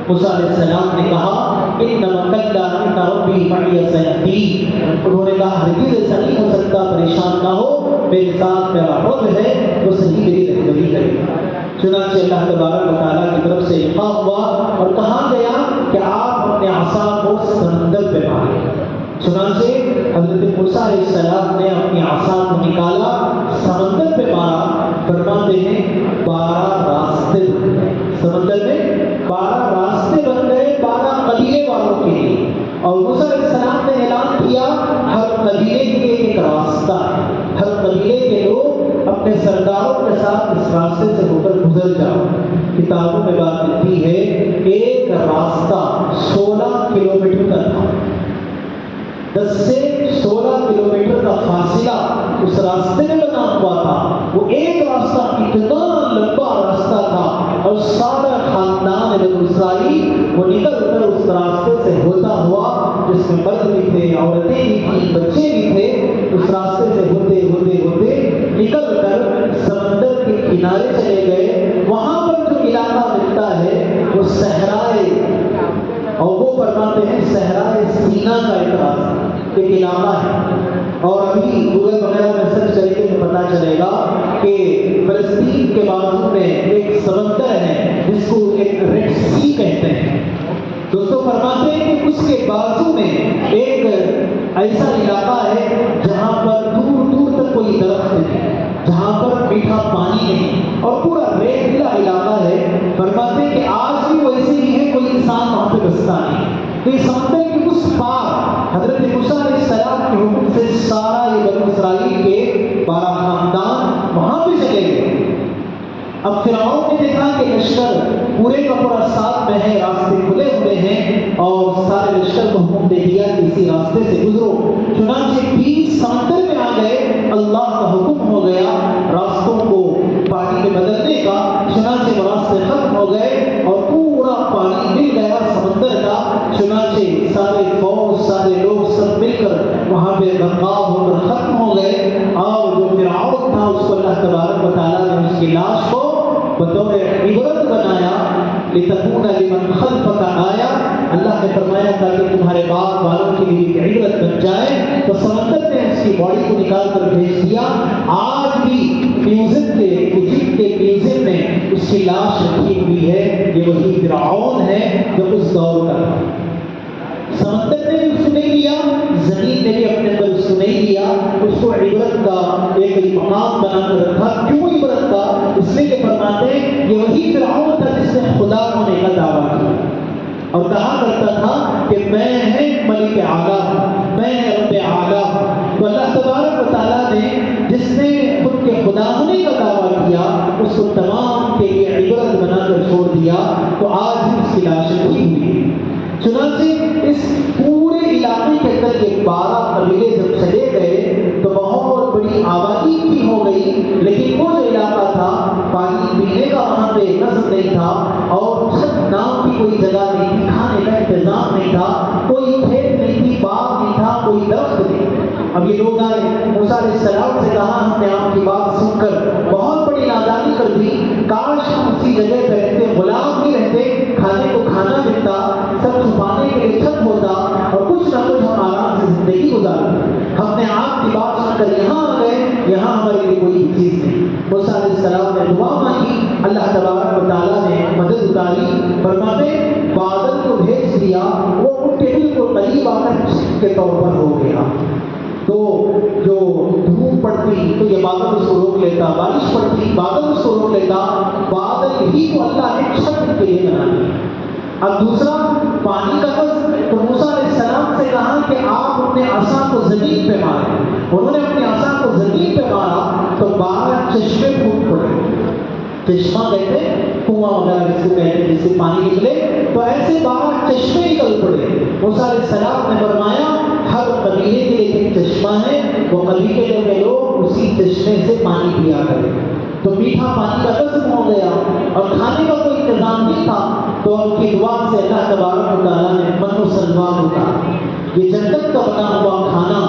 موسیٰ علیہ السلام نے کہا انما کلا ان ربی معی سیہدین. انہوں نے کہا ہرگز ایسا نہیں ہو سکتا، پریشان نہ ہو، میرے ساتھ میرا رب ہے، وہ صحیح میری رہنمائی کرے گا. چنانچہ اللہ تبارک و تعالیٰ کی طرف سے القاء ہوا اور کہا گیا کہ آپ اپنے عصا کو سمندر پہ ماریں. چنانچہ حضرت موسیٰ علیہ السلام نے اپنی عصا کو نکالا، سمندر پہ مارا. فرماتے ہیں 12 راستے بن گئے. سمندر میں 12 راستے بن گئے 12 قبیلے والوں کے لیے. اور موسیٰ علیہ السلام نے اعلان کیا ہر قبیلے کے ایک راستہ ہے، ہر قبیلے کے لوگ اپنے سرداروں کے ساتھ اس راستے سے ہو کر گزر جاؤ. کتابوں میں بات ملتی ہے ایک راستہ 16 کلومیٹر کا تھا. 10 سے 16 کلومیٹر کا فاصلہ اس راستے میں بنا ہوا تھا. وہ ایک راستہ اتنا لمبا راستہ تھا اور سارا خاندان بنو اسرائیل وہ نکل کر اس راستے سے ہوتا ہوا، جس میں مرد بھی تھے، عورتیں بھی تھیں، بچے بھی تھے، اس راستے سے ہوتے ہوتے ہوتے نکل کر سمندر کے کنارے چلے گئے. وہاں پر جو علاقہ ملتا ہے وہ صحرائے، اور وہ فرماتے ہیں صحرائے سینا کا ایک علاقہ ہے. اور ابھی گوگل وغیرہ میں سرچ کریں گے تو پتہ چلے گا کہ فلسطین کے بازو میں ایک سمندر ہے جس کو ایک ریڈ سی کہتے ہیں. دوستو فرماتے ہیں کہ اس کے بازو میں ایک ایسا علاقہ ہے جہاں پر دور دور تک کوئی درخت نہیں، جہاں پر میٹھا پانی نہیں اور پورا ریتیلا علاقہ ہے. فرماتے ہیں کہ آج بھی ویسے ہی ہے، کوئی انسان وہاں پہ بستا نہیں. تو یہ سمندر کے اس پار حضرت موسیٰ علیہ السلام کے حکم سے سارا یہ بنو اسرائیل کے 12 خاندان وہاں پہ چلے گئے. اب فرعون نے دیکھا کہ لشکر پورے کا پورا ساتھ میں ہے، راستے کھلے ہوئے ہیں اور سارے لشکر کو حکم دے دیا کہ اسی راستے سے گزرو. چنانچہ بیچ سمندر میں آ گئے. اللہ کا حکم ہو گیا راستوں کو پانی میں بدلنے کا. چنانچہ وہ راستے ختم ہو گئے اور پورا پانی مل گیا سمندر کا. چنانچہ سارے فوج، سارے لوگ سب مل کر وہاں پہ غرقاب ہو کر ختم ہو گئے. اور جو فرعون تھا اس کو اللہ تبارک و تعالیٰ نے اس کی لاش کو بطور عبرت بنایا اور سمندر نے اس کی باڈی کو نکال کر بھیج دیا. آج بھی ایجپٹ کے میوزیم میں اس کی لاش رکھی ہوئی ہے. یہ وہی فرعون ہے جو اس دور کا تھا. سمندر نے بھی اس کو نہیں لیا, زمین نے بھی اپنے اندر اس کو نہیں لیا, اس کو عبرت کا ایک مقام بنا کر رکھا. کیوں عبرت کا؟ اس لیے کہ فرماتے ہیں یہ وہی فرعون تھا جس نے خدا ہونے کا دعویٰ کیا اور کہا کرتا تھا کہ میں ہے ملک اعلیٰ, میں ہے رب اعلیٰ. تو اللہ تبارک و تعالیٰ نے جس نے خود کے خدا ہونے کا دعویٰ کیا اس کو تمام کے لیے عبرت بنا کر چھوڑ دیا. تو آج بھی اس کی لاش رکھی ہوئی ہے. چنانچہ اس پورے علاقے کے اندر یہ 12 قبیلے جب چلے گئے تو بہت بڑی آبادی بھی ہو گئی, لیکن وہ جو علاقہ تھا پانی پینے کا وہاں پہ نظم نہیں تھا, اور چھت نام کی کوئی جگہ نہیں تھی, کھانے کا انتظام نہیں تھا, کوئی کھیت نہیں تھی, باغ نہیں تھا, کوئی درخت نہیں. اب یہ لوگ آئے, موسیٰ علیہ السلام سے کہا ہم نے آپ کی بات سن کر بہت بڑی نادانی کر دی, کاش ہم اسی جگہ پہ رہتے, غلام ہی رہتے, کھانے کو کھانا ملتا, سب چھپانے کے لیے چھت ہوتا, اور کچھ نہ کچھ ہم آرام سے زندگی گزارتے. ہم نے آپ کی بات سن کر یہاں آ گئے, یہاں ہمارے لیے کوئی چیز نہیں. موسیٰ علیہ السلام نے دعا مانگی, اللہ تبارک و تعالیٰ نے مدد اتاری. فرماتے بادل کو بھیج دیا, وہ ان کے بالکل قریب آ کر کے طور پر ہو گیا. تو جو دھوپ پڑتی تو یہ بادل اس کو روک لیتا, بارش پڑتی بادل اس کو روک لیتا. بادل ہی کو اللہ نے چھت کے لیے بنا دیا. اب دوسرا پانی کا قصد, تو موسیٰ علیہ السلام سے کہا کہ آپ اپنے عصا کو زمین پہ ماریں. انہوں نے اپنے عصا کو زمین پہ مارا تو 12 چشمے پھوٹ پڑے. چشمہ کہتے ہیں کنواں وغیرہ جس کو کہتے ہیں جس سے پانی نکلے, تو ایسے 12 چشمے نکل پڑے. موسیٰ علیہ السلام نے فرمایا ہر قبیلے کے لیے ایک چشمہ ہے, وہ قبیلے کے لوگ اسی چشمے سے پانی پیا کریں. تو میٹھا پانی کا قسم ہو گیا, اور کھانے کا کوئی انتظام نہیں تھا. تو ان کی دعا سے اللہ تبارک و تعالیٰ نے من و سلوا ہوتا. یہ جنت کا بنا ہوا کھانا,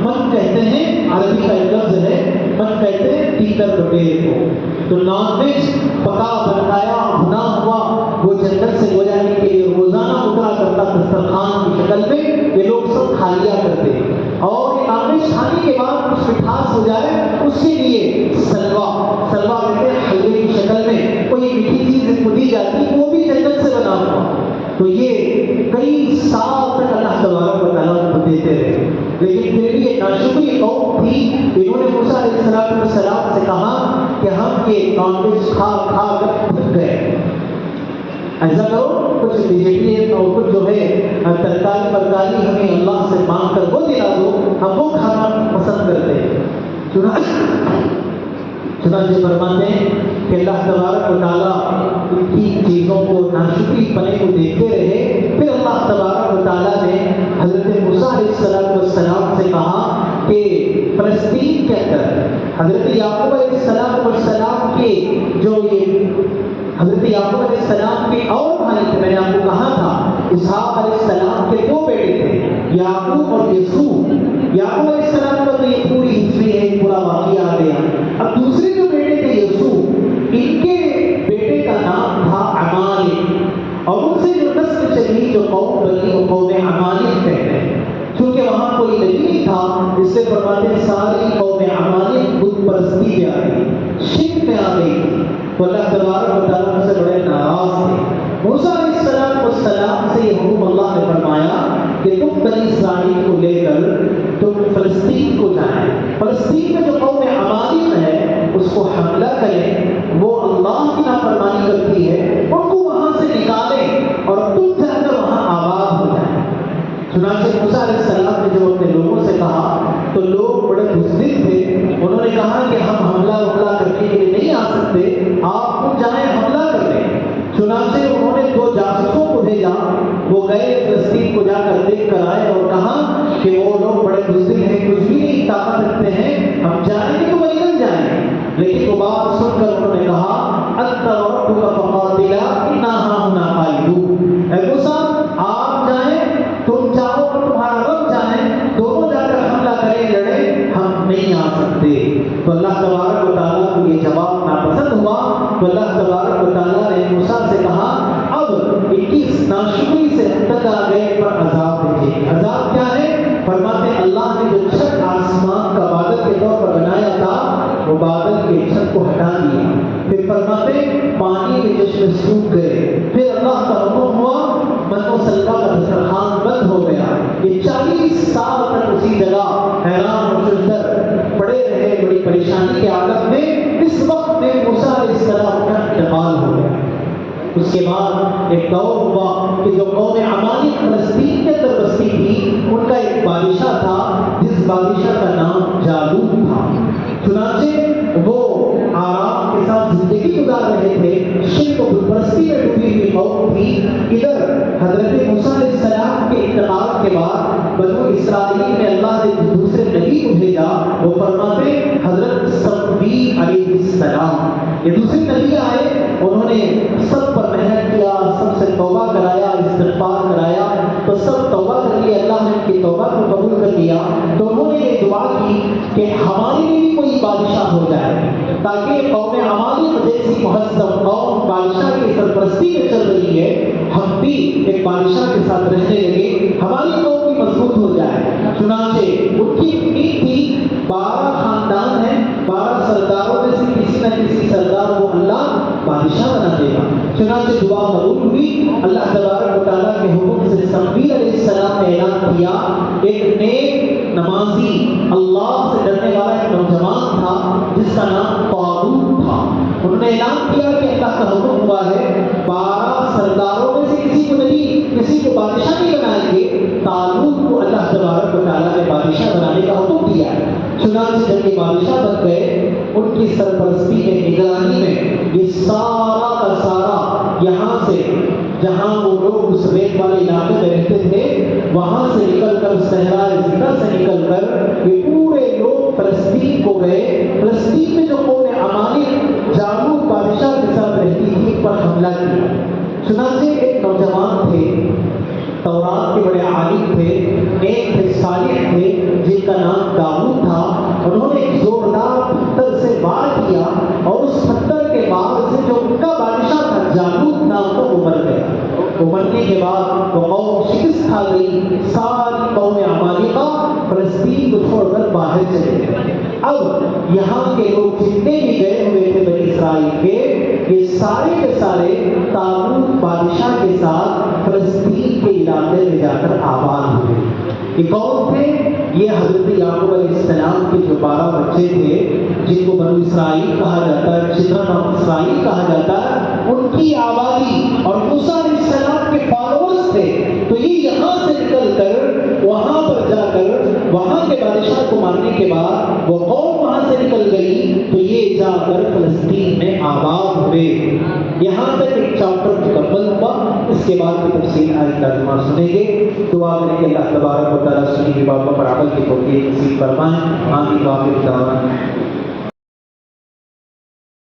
من کہتے ہیں عربی کا ایک لفظ ہے, من کہتے ہیں تیتر بٹیر کو. تو نان ویج پکا بنایا بنا ہوا وہ جنت سے ہو جانے کے لیے روزانہ اترا کرتا دسترخوان کی شکل میں, یہ لوگ سب کھا لیا کرتے. اور نان ویج کھانے کے بعد کچھ مٹھاس ہو جائے اس کے لیے سلوا کہتے ہیں حلوے کی شکل میں کوئی میٹھی چیز دی جاتی, وہ بھی جنت سے بنا ہوا. تو یہ کئی سال تک اللہ تبارک و تعالیٰ کو دیتے رہے, لیکن پھر بھی یہ ناشکری قوم تھی. انہوں نے موسیٰ علیہ السلام سے کہا کہ ہم یہ نان ویج کھا کر تھک گئے, ایسا کرو کچھ ویجیٹیرین اور کچھ جو ہے ترکاری ہمیں اللہ سے مانگ کر وہ دلا دو, ہم وہ کھانا پسند کرتے ہیں. چنانچہ فرماتے ہیں کہ اللہ تبارک و تعالیٰ ان کی چیزوں کو ناشکری پنے کو دیکھتے رہے. پھر اللہ تبارک و تعالیٰ نے حضرت موسیٰ علیہ السلام سے کہا کہ فلسطین کے اندر حضرت یعقوب علیہ السلام کے جو یہ حضرت یعقوب علیہ السلام کے اور بھائی تھے, میں نے آپ کو کہا تھا اسحاق علیہ السلام کے 2 بیٹے تھے, یعقوب اور یسوع. یعقوب علیہ السلام کا تو یہ پوری ہسٹری ہے, پورا واقعہ آ گیا. اب دوسرے جو بیٹے تھے یسوع, ان کے بیٹے کا نام تھا عمالق, اور ان سے جو نسل چلی جو قوم بنی وہ قوم عمالق کہتے ہیں. چونکہ وہاں کوئی نبی نہیں تھا, اس سے فرماتے ساری قوم عمالق بت پرستی پہ آ گئی, شرک میں آ گئی. تو اللہ تبارک و تعالیٰ سے بڑے ناراض تھے. موسیٰ علیہ السلام سے یہ حکم اللہ نے فرمایا کہ تم بنی اسرائیل کو لے کر تم فلسطین کو جائیں. فلسطین میں جو قوم عمالق ہے اس کو حملہ کریں, وہ اللہ کی نافرمانی کرتی ہے, ان کو وہاں سے نکالیں اور تم جا کر وہاں آباد ہو جائیں. چنانچہ موسیٰ علیہ السلام نے جو اپنے لوگوں سے کہا تو لوگ بڑے بزدل تھے, انہوں نے کہا کہ ہم حملہ کرنے کے لیے نہیں آ سکتے, آپ خود جائیں حملہ کر لیں. چنانچہ انہوں نے 2 جاسوسوں کو بھیجا, وہ گئے فلسطین کو جا کر دیکھ کر آئے اور کہا کہ وہ لوگ بڑے بزدل ہیں, کچھ بھی نہیں طاقت رکھتے ہیں, ہم جائیں گے تو وہ نکل جائیں گے. لیکن وہ بات سن کر انہوں نے کہا انت وربک فقاتلا انا ہاہنا قاعدون. اے موسیٰ آپ جائیں, تم جاؤ اور تمہارا رب جائیں, دونوں جا کر حملہ کریں, لڑیں, ہم نہیں آ سکتے. تو اللہ تبارک و تعالیٰ کو یہ جواب ناپسند ہوا. تو اللہ تبارک و تعالیٰ نے موسیٰ سے کہا اب 21 ناشکری سے ہم تک آ گئے پر عذاب بھیجیں. عذاب کیا ہے؟ فرماتے اللہ نے جو پارٹیشن کو ہٹا دیا. پھر فرماتے پانی کے چشمے سوکھ گئے. پھر اللہ کا حکم ہوا من و سلوا کا دسترخوان بند ہو گیا. یہ 40 سال تک اسی جگہ حیران و شدت پڑے رہے بڑی پریشانی کے عالم میں. اس وقت میں موسیٰ علیہ السلام کا انتقال ہو گیا. اس کے بعد ایک دور ہوا کہ جو قوم عمالق فلسطین کے اندر بستی تھی ان کا ایک بادشاہ تھا جس بادشاہ کا نام جالوت تھا. چنانچہ وہ آرام کے ساتھ زندگی گزار رہے تھے. شرک و بت پرستی میں ڈوبی ہوئی قوم تھی. ادھر حضرت موسیٰ علیہ السلام کے انتقال کے بعد بنو اسرائیل میں اللہ نے دوسرے نبی کو بھیجا. وہ فرماتے حضرت صمویل علیہ السلام. یہ دوسرے نبی آئے, انہوں نے سب پر محنت کیا, سب سے توبہ کرایا, استغفار کرایا, تو سب توبہ کر لیے. اللہ نے ان کی توبہ کو قبول کر لیا. تو انہوں نے یہ دعا کی کہ ہمارے لیے بھی کوئی بادشاہ ہو جائے تاکہ قوم عمالق جیسی مہذب قوم بادشاہ کی سرپرستی میں چل رہی ہے, ہم بھی ایک بادشاہ کے ساتھ رہنے لگے, ہماری قوم بھی مضبوط ہو جائے. چنانچہ ان کی امید تھی 12 خاندان ہیں, 12 سرداروں میں سے کسی نہ کسی سردار کو اللہ بادشاہ بنا دے گا. چنانچہ دعا قبول ہوئی. اللہ تبارک و تعالیٰ کے حکم سے صمویل علیہ السلام نے اعلان کیا. ایک نیک نمازی اللہ سے ڈرنے والا ایک نوجوان تھا جس کا نام طالوت تھا. انہوں نے اعلان کیا کہ اللہ کا حکم ہوا ہے 12 سرداروں میں سے کسی کو نہیں, کسی کو بادشاہ نہیں بنائیں گے. طالوت کو اللہ تبارک و تعالیٰ نے بادشاہ بنانے کا حکم دیا. چنانچہ جب یہ بادشاہ بن گئے, ان کی سرپرستی میں نگرانی میں یہ سارا کا سارا یہاں سے جہاں وہ لوگ اس ریت والے علاقے میں رہتے تھے وہاں سے نکل کر صحرائے زندہ سے نکل کر یہ پورے لوگ فلسطین کو گئے. فلسطین میں جو قوم عمالق جالوت بادشاہ کے ساتھ رہتی تھی پر حملہ کیا. چنانچہ ایک نوجوان تھے, تورات کے بڑے عالم تھے, نیک تھے, صالح تھے, جن کا نام داؤد تھا. انہوں نے ایک زوردار پتھر سے وار کیا اور اس پتھر کے بعد سے جو ان کا بادشاہ تھا جالوت نام کا وہ مر گیا. وہ مرنے کے بعد وہ قوم شکست کھا گئی. ساری قوم عمالقہ فلسطین کو چھوڑ کر باہر چلے گئے. اب یہاں کے لوگ جتنے بھی گئے ہوئے تھے بنی اسرائیل کے, یہ سارے کے سارے طالوت بادشاہ کے ساتھ فلسطین کے علاقے میں جا کر آباد ہوئے. یہ کون تھے؟ یہ حضرت یعقوب علیہ السلام کے جو 12 بچے تھے جن کو بنو اسرائیل کہا جاتا ہے, چلڈرن آف اسرائیل کہا جاتا ہے, ان کی آبادی اور موسیٰ علیہ السلام کے فالوورز تھے. تو یہ یہاں سے نکل کر وہاں پر جا کر وہاں کے بادشاہ کو مارنے کے بعد وہ قوم وہاں سے نکل گئی تو یہ جا کر فلسطین میں آباد ہوئے. یہاں تک ایک چیپٹر مکمل ہوا. اس کے بعد کی تفصیل آج ترجمہ سنیں گے. دعا کریں کہ اللہ تبارک و تعالیٰ سنی کی باتوں پر عمل کی توفیق نصیب فرمائیں. آمین.